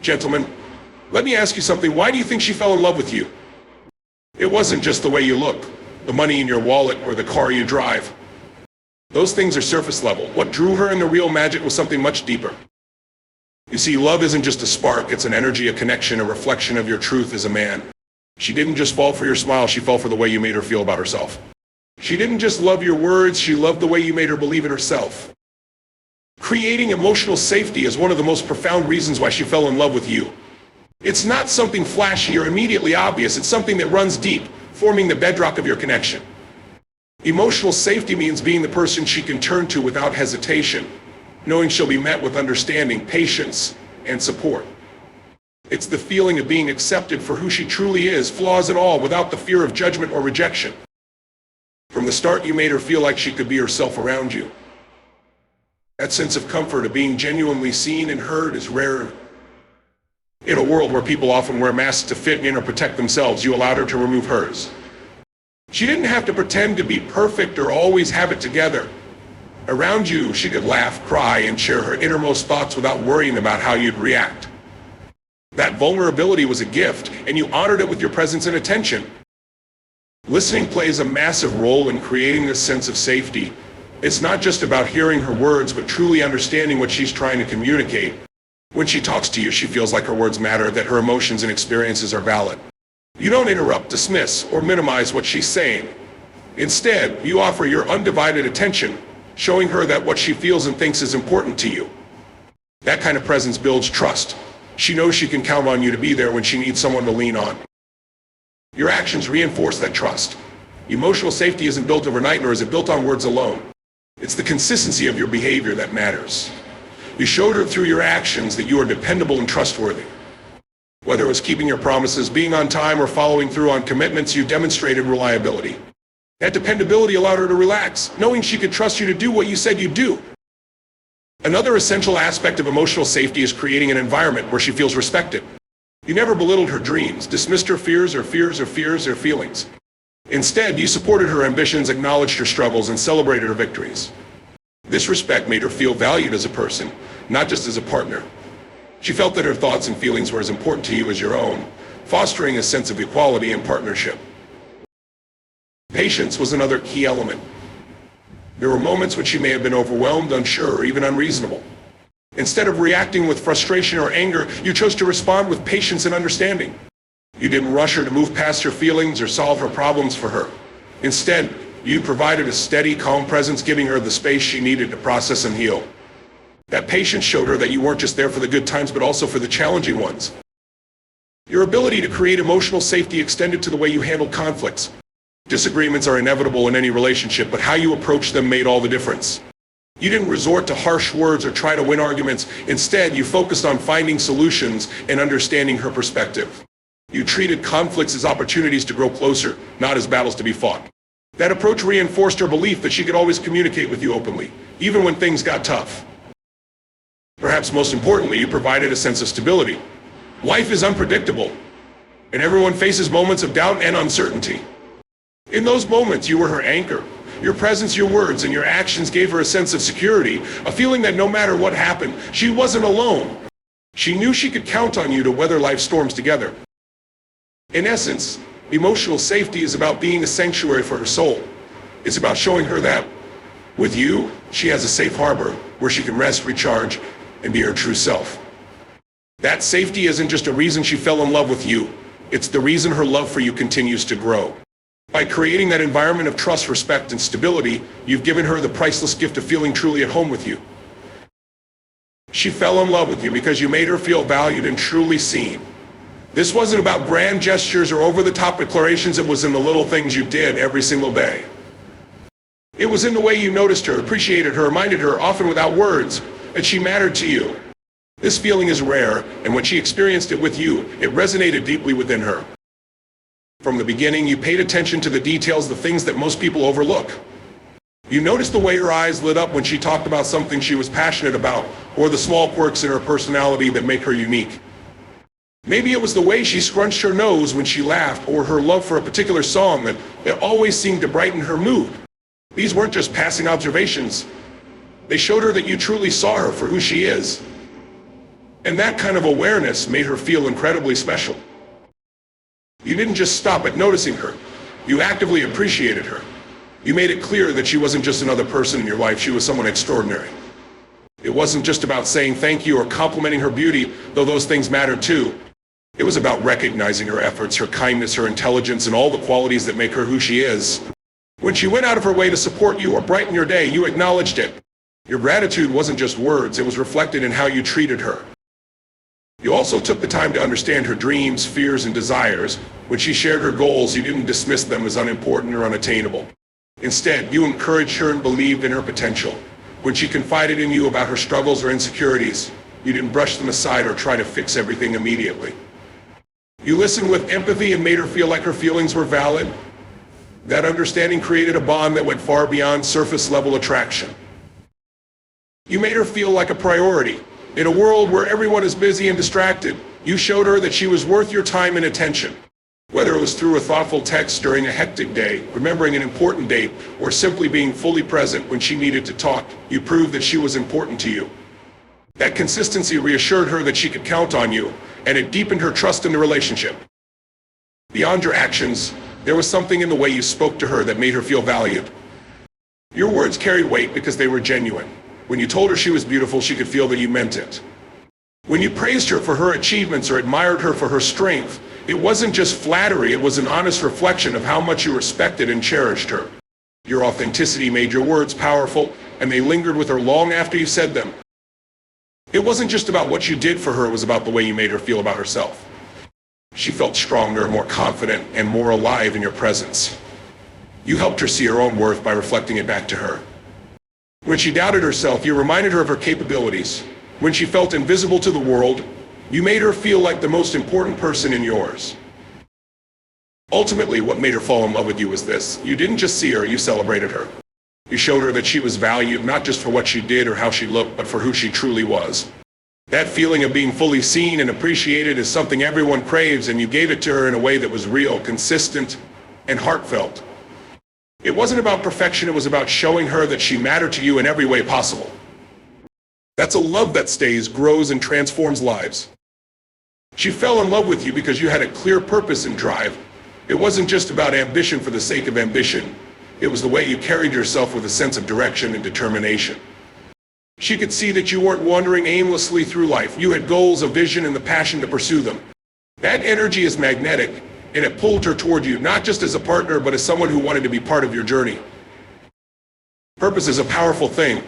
Gentlemen, let me ask you something. Why do you think she fell in love with you? It wasn't just the way you look, the money in your wallet, or the car you drive. Those things are surface level. What drew her and the real magic was something much deeper. You see, love isn't just a spark, it's an energy, a connection, a reflection of your truth as a man. She didn't just fall for your smile, she fell for the way you made her feel about herself. She didn't just love your words, she loved the way you made her believe in herself. Creating emotional safety is one of the most profound reasons why she fell in love with you. It's not something flashy or immediately obvious, it's something that runs deep, forming the bedrock of your connection. Emotional safety means being the person she can turn to without hesitation, knowing she'll be met with understanding, patience, and support. It's the feeling of being accepted for who she truly is, flaws and all, without the fear of judgment or rejection. From the start, you made her feel like she could be herself around you. That sense of comfort of being genuinely seen and heard is rare. In a world where people often wear masks to fit in or protect themselves, you allowed her to remove hers. She didn't have to pretend to be perfect or always have it together. Around you, she could laugh, cry, and share her innermost thoughts without worrying about how you'd react. That vulnerability was a gift, and you honored it with your presence and attention. Listening plays a massive role in creating this sense of safety. It's not just about hearing her words, but truly understanding what she's trying to communicate. When she talks to you, she feels like her words matter, that her emotions and experiences are valid. You don't interrupt, dismiss, or minimize what she's saying. Instead, you offer your undivided attention, showing her that what she feels and thinks is important to you. That kind of presence builds trust. She knows she can count on you to be there when she needs someone to lean on. Your actions reinforce that trust. Emotional safety isn't built overnight, nor is it built on words alone. It's the consistency of your behavior that matters. You showed her through your actions that you are dependable and trustworthy. Whether it was keeping your promises, being on time, or following through on commitments, you demonstrated reliability. That dependability allowed her to relax, knowing she could trust you to do what you said you'd do. Another essential aspect of emotional safety is creating an environment where she feels respected. You never belittled her dreams, dismissed her fears or feelings. Instead, you supported her ambitions, acknowledged her struggles, and celebrated her victories. This respect made her feel valued as a person, not just as a partner. She felt that her thoughts and feelings were as important to you as your own, fostering a sense of equality and partnership. Patience was another key element. There were moments when she may have been overwhelmed, unsure, or even unreasonable. Instead of reacting with frustration or anger, you chose to respond with patience and understanding. You didn't rush her to move past her feelings or solve her problems for her. Instead, you provided a steady, calm presence, giving her the space she needed to process and heal. That patience showed her that you weren't just there for the good times, but also for the challenging ones. Your ability to create emotional safety extended to the way you handled conflicts. Disagreements are inevitable in any relationship, but how you approach them made all the difference. You didn't resort to harsh words or try to win arguments. Instead, you focused on finding solutions and understanding her perspective. You treated conflicts as opportunities to grow closer, not as battles to be fought. That approach reinforced her belief that she could always communicate with you openly, even when things got tough. Perhaps most importantly, you provided a sense of stability. Life is unpredictable, and everyone faces moments of doubt and uncertainty. In those moments, you were her anchor. Your presence, your words, and your actions gave her a sense of security, a feeling that no matter what happened, she wasn't alone. She knew she could count on you to weather life's storms together. In essence, emotional safety is about being a sanctuary for her soul. It's about showing her that, with you, she has a safe harbor where she can rest, recharge, and be her true self. That safety isn't just a reason she fell in love with you. It's the reason her love for you continues to grow. By creating that environment of trust, respect, and stability, you've given her the priceless gift of feeling truly at home with you. She fell in love with you because you made her feel valued and truly seen. This wasn't about grand gestures or over-the-top declarations, it was in the little things you did every single day. It was in the way you noticed her, appreciated her, reminded her, often without words, that she mattered to you. This feeling is rare, and when she experienced it with you, it resonated deeply within her. From the beginning, you paid attention to the details, the things that most people overlook. You noticed the way her eyes lit up when she talked about something she was passionate about, or the small quirks in her personality that make her unique. Maybe it was the way she scrunched her nose when she laughed, or her love for a particular song that always seemed to brighten her mood. These weren't just passing observations. They showed her that you truly saw her for who she is. And that kind of awareness made her feel incredibly special. You didn't just stop at noticing her. You actively appreciated her. You made it clear that she wasn't just another person in your life, she was someone extraordinary. It wasn't just about saying thank you or complimenting her beauty, though those things mattered too. It was about recognizing her efforts, her kindness, her intelligence, and all the qualities that make her who she is. When she went out of her way to support you or brighten your day, you acknowledged it. Your gratitude wasn't just words, it was reflected in how you treated her. You also took the time to understand her dreams, fears, and desires. When she shared her goals, you didn't dismiss them as unimportant or unattainable. Instead, you encouraged her and believed in her potential. When she confided in you about her struggles or insecurities, you didn't brush them aside or try to fix everything immediately. You listened with empathy and made her feel like her feelings were valid. That understanding created a bond that went far beyond surface-level attraction. You made her feel like a priority. In a world where everyone is busy and distracted, you showed her that she was worth your time and attention. Whether it was through a thoughtful text during a hectic day, remembering an important date, or simply being fully present when she needed to talk, you proved that she was important to you. That consistency reassured her that she could count on you, and it deepened her trust in the relationship. Beyond your actions, there was something in the way you spoke to her that made her feel valued. Your words carried weight because they were genuine. When you told her she was beautiful, she could feel that you meant it. When you praised her for her achievements or admired her for her strength, it wasn't just flattery, it was an honest reflection of how much you respected and cherished her. Your authenticity made your words powerful, and they lingered with her long after you said them. It wasn't just about what you did for her, it was about the way you made her feel about herself. She felt stronger, more confident, and more alive in your presence. You helped her see her own worth by reflecting it back to her. When she doubted herself, you reminded her of her capabilities. When she felt invisible to the world, you made her feel like the most important person in yours. Ultimately, what made her fall in love with you was this. You didn't just see her, you celebrated her. You showed her that she was valued not just for what she did or how she looked, but for who she truly was. That feeling of being fully seen and appreciated is something everyone craves, and you gave it to her in a way that was real, consistent, and heartfelt. It wasn't about perfection, it was about showing her that she mattered to you in every way possible. That's a love that stays, grows, and transforms lives. She fell in love with you because you had a clear purpose and drive. It wasn't just about ambition for the sake of ambition. It was the way you carried yourself with a sense of direction and determination. She could see that you weren't wandering aimlessly through life. You had goals, a vision, and the passion to pursue them. That energy is magnetic, and it pulled her toward you, not just as a partner, but as someone who wanted to be part of your journey. Purpose is a powerful thing.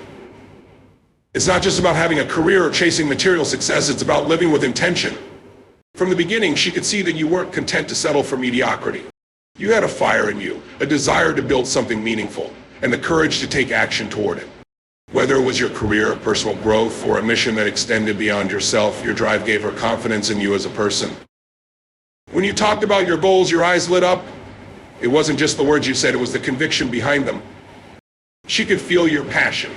It's not just about having a career or chasing material success, it's about living with intention. From the beginning, she could see that you weren't content to settle for mediocrity. You had a fire in you, a desire to build something meaningful, and the courage to take action toward it. Whether it was your career, personal growth, or a mission that extended beyond yourself, your drive gave her confidence in you as a person. When you talked about your goals, your eyes lit up. It wasn't just the words you said, it was the conviction behind them. She could feel your passion,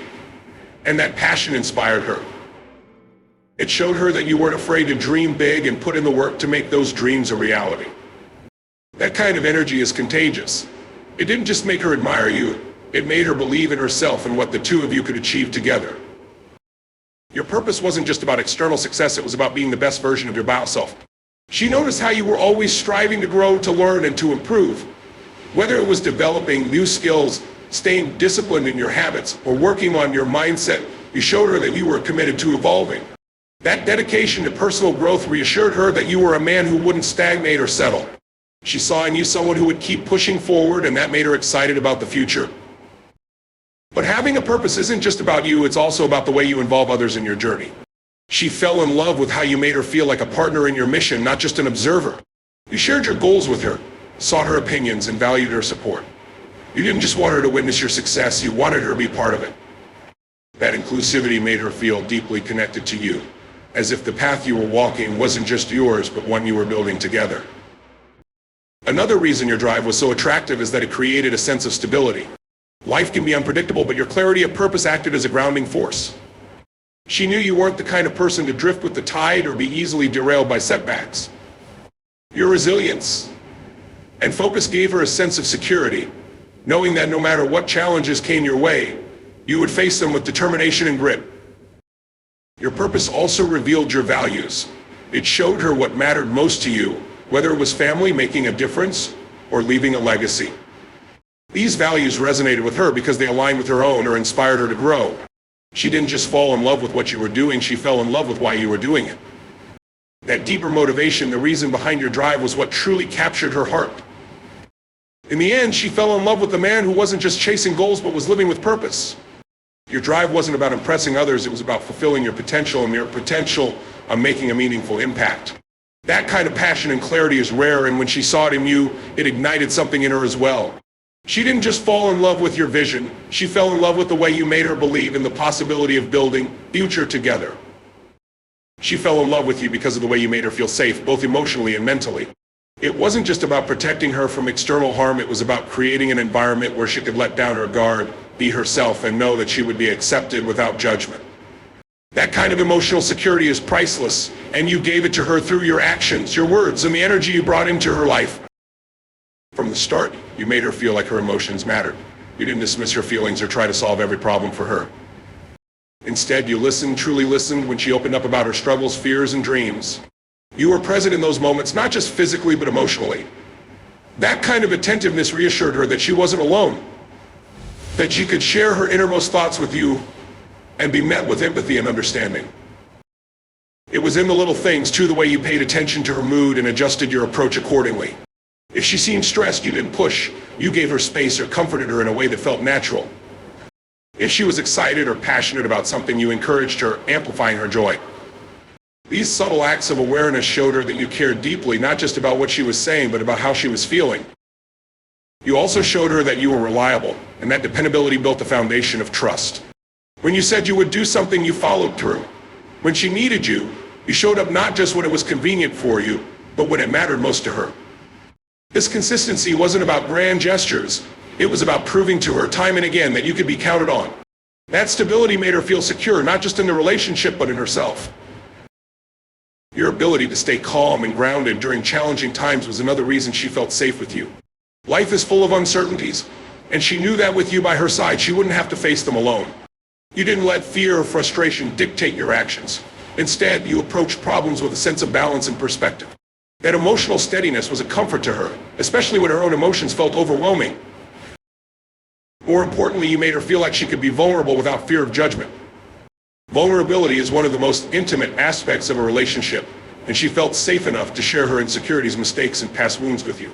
and that passion inspired her. It showed her that you weren't afraid to dream big and put in the work to make those dreams a reality. That kind of energy is contagious. It didn't just make her admire you, it made her believe in herself and what the two of you could achieve together. Your purpose wasn't just about external success, it was about being the best version of your bio self. She noticed how you were always striving to grow, to learn, and to improve. Whether it was developing new skills, staying disciplined in your habits, or working on your mindset, you showed her that you were committed to evolving. That dedication to personal growth reassured her that you were a man who wouldn't stagnate or settle. She saw in you someone who would keep pushing forward, and that made her excited about the future. But having a purpose isn't just about you, it's also about the way you involve others in your journey. She fell in love with how you made her feel like a partner in your mission, not just an observer. You shared your goals with her, sought her opinions, and valued her support. You didn't just want her to witness your success, you wanted her to be part of it. That inclusivity made her feel deeply connected to you, as if the path you were walking wasn't just yours, but one you were building together. Another reason your drive was so attractive is that it created a sense of stability. Life can be unpredictable, but your clarity of purpose acted as a grounding force. She knew you weren't the kind of person to drift with the tide or be easily derailed by setbacks. Your resilience and focus gave her a sense of security, knowing that no matter what challenges came your way, you would face them with determination and grit. Your purpose also revealed your values. It showed her what mattered most to you, whether it was family, making a difference, or leaving a legacy. These values resonated with her because they aligned with her own or inspired her to grow. She didn't just fall in love with what you were doing, she fell in love with why you were doing it. That deeper motivation, the reason behind your drive, was what truly captured her heart. In the end, she fell in love with a man who wasn't just chasing goals but was living with purpose. Your drive wasn't about impressing others, it was about fulfilling your potential and your potential on making a meaningful impact. That kind of passion and clarity is rare, and when she saw it in you, it ignited something in her as well. She didn't just fall in love with your vision, she fell in love with the way you made her believe in the possibility of building a future together. She fell in love with you because of the way you made her feel safe, both emotionally and mentally. It wasn't just about protecting her from external harm, it was about creating an environment where she could let down her guard, be herself, and know that she would be accepted without judgment. That kind of emotional security is priceless, and you gave it to her through your actions, your words, and the energy you brought into her life. From the start, you made her feel like her emotions mattered. You didn't dismiss her feelings or try to solve every problem for her. Instead, you listened, truly listened, when she opened up about her struggles, fears, and dreams. You were present in those moments, not just physically, but emotionally. That kind of attentiveness reassured her that she wasn't alone, that she could share her innermost thoughts with you and be met with empathy and understanding. It was in the little things, too, the way you paid attention to her mood and adjusted your approach accordingly. If she seemed stressed, you didn't push. You gave her space or comforted her in a way that felt natural. If she was excited or passionate about something, you encouraged her, amplifying her joy. These subtle acts of awareness showed her that you cared deeply, not just about what she was saying, but about how she was feeling. You also showed her that you were reliable, and that dependability built the foundation of trust. When you said you would do something, you followed through. When she needed you, you showed up not just when it was convenient for you, but when it mattered most to her. This consistency wasn't about grand gestures. It was about proving to her time and again that you could be counted on. That stability made her feel secure, not just in the relationship, but in herself. Your ability to stay calm and grounded during challenging times was another reason she felt safe with you. Life is full of uncertainties, and she knew that with you by her side, she wouldn't have to face them alone. You didn't let fear or frustration dictate your actions. Instead, you approached problems with a sense of balance and perspective. That emotional steadiness was a comfort to her, especially when her own emotions felt overwhelming. More importantly, you made her feel like she could be vulnerable without fear of judgment. Vulnerability is one of the most intimate aspects of a relationship, and she felt safe enough to share her insecurities, mistakes, and past wounds with you.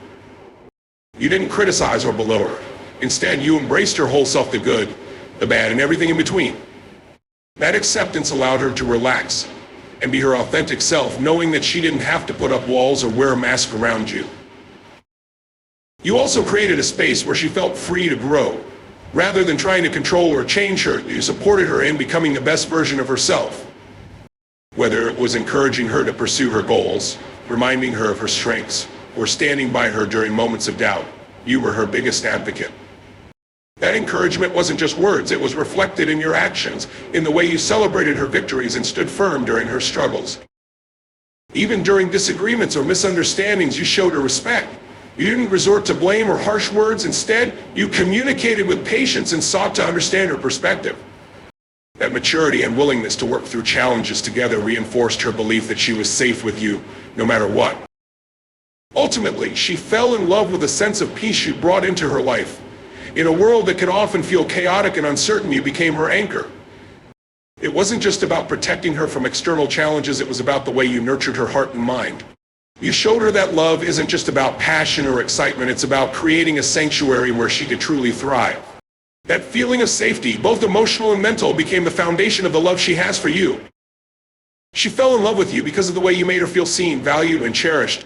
You didn't criticize or belittle her. Instead, you embraced her whole self, the good, the bad, and everything in between. That acceptance allowed her to relax and be her authentic self, knowing that she didn't have to put up walls or wear a mask around you. You also created a space where she felt free to grow. Rather than trying to control or change her, you supported her in becoming the best version of herself. Whether it was encouraging her to pursue her goals, reminding her of her strengths, or standing by her during moments of doubt, you were her biggest advocate. That encouragement wasn't just words, it was reflected in your actions, in the way you celebrated her victories and stood firm during her struggles. Even during disagreements or misunderstandings, you showed her respect. You didn't resort to blame or harsh words. Instead, you communicated with patience and sought to understand her perspective. That maturity and willingness to work through challenges together reinforced her belief that she was safe with you, no matter what. Ultimately, she fell in love with a sense of peace you brought into her life. In a world that can often feel chaotic and uncertain, you became her anchor. It wasn't just about protecting her from external challenges, it was about the way you nurtured her heart and mind. You showed her that love isn't just about passion or excitement, it's about creating a sanctuary where she could truly thrive. That feeling of safety, both emotional and mental, became the foundation of the love she has for you. She fell in love with you because of the way you made her feel seen, valued, and cherished.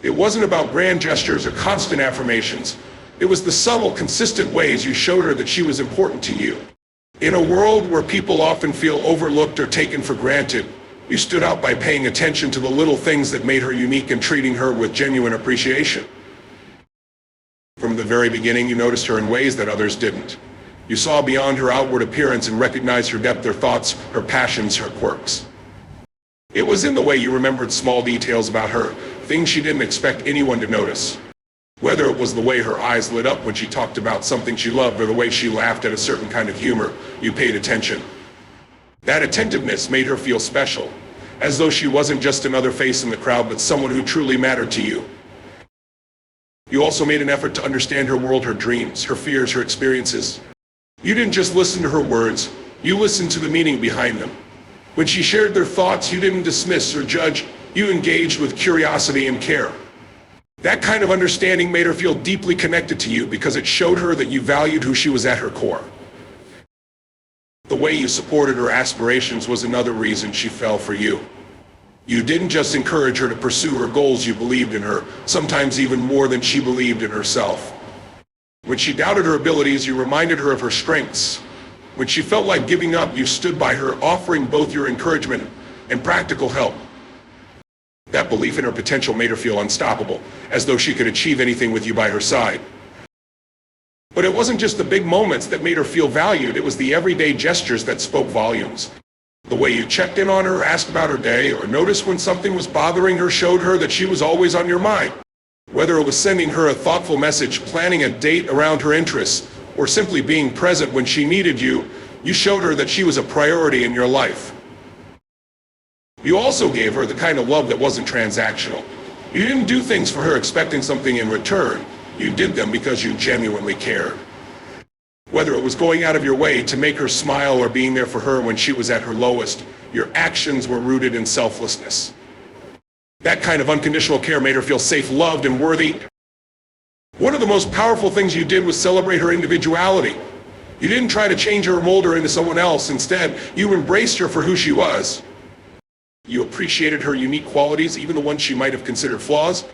It wasn't about grand gestures or constant affirmations. It was the subtle, consistent ways you showed her that she was important to you. In a world where people often feel overlooked or taken for granted, you stood out by paying attention to the little things that made her unique and treating her with genuine appreciation. From the very beginning, you noticed her in ways that others didn't. You saw beyond her outward appearance and recognized her depth, her thoughts, her passions, her quirks. It was in the way you remembered small details about her, things she didn't expect anyone to notice. Whether it was the way her eyes lit up when she talked about something she loved or the way she laughed at a certain kind of humor, you paid attention. That attentiveness made her feel special, as though she wasn't just another face in the crowd, but someone who truly mattered to you. You also made an effort to understand her world, her dreams, her fears, her experiences. You didn't just listen to her words, you listened to the meaning behind them. When she shared their thoughts, you didn't dismiss or judge, you engaged with curiosity and care. That kind of understanding made her feel deeply connected to you because it showed her that you valued who she was at her core. The way you supported her aspirations was another reason she fell for you. You didn't just encourage her to pursue her goals, you believed in her, sometimes even more than she believed in herself. When she doubted her abilities, you reminded her of her strengths. When she felt like giving up, you stood by her, offering both your encouragement and practical help. That belief in her potential made her feel unstoppable, as though she could achieve anything with you by her side. But it wasn't just the big moments that made her feel valued, it was the everyday gestures that spoke volumes. The way you checked in on her, asked about her day, or noticed when something was bothering her showed her that she was always on your mind. Whether it was sending her a thoughtful message, planning a date around her interests, or simply being present when she needed you, you showed her that she was a priority in your life. You also gave her the kind of love that wasn't transactional. You didn't do things for her expecting something in return. You did them because you genuinely cared. Whether it was going out of your way to make her smile or being there for her when she was at her lowest, your actions were rooted in selflessness. That kind of unconditional care made her feel safe, loved, and worthy. One of the most powerful things you did was celebrate her individuality. You didn't try to change her or mold her into someone else. Instead, you embraced her for who she was. You appreciated her unique qualities, even the ones she might have considered flaws.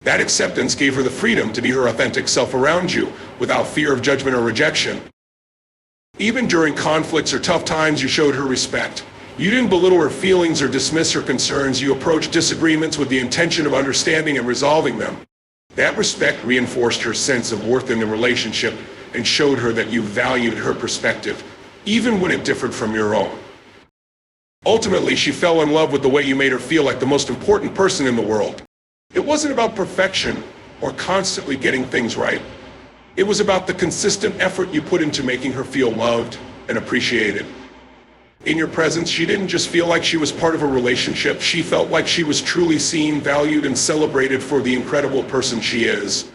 That acceptance gave her the freedom to be her authentic self around you, without fear of judgment or rejection. Even during conflicts or tough times, you showed her respect. You didn't belittle her feelings or dismiss her concerns. You approached disagreements with the intention of understanding and resolving them. That respect reinforced her sense of worth in the relationship and showed her that you valued her perspective, even when it differed from your own. Ultimately, she fell in love with the way you made her feel like the most important person in the world. It wasn't about perfection or constantly getting things right. It was about the consistent effort you put into making her feel loved and appreciated. In your presence, she didn't just feel like she was part of a relationship. She felt like she was truly seen, valued, and celebrated for the incredible person she is.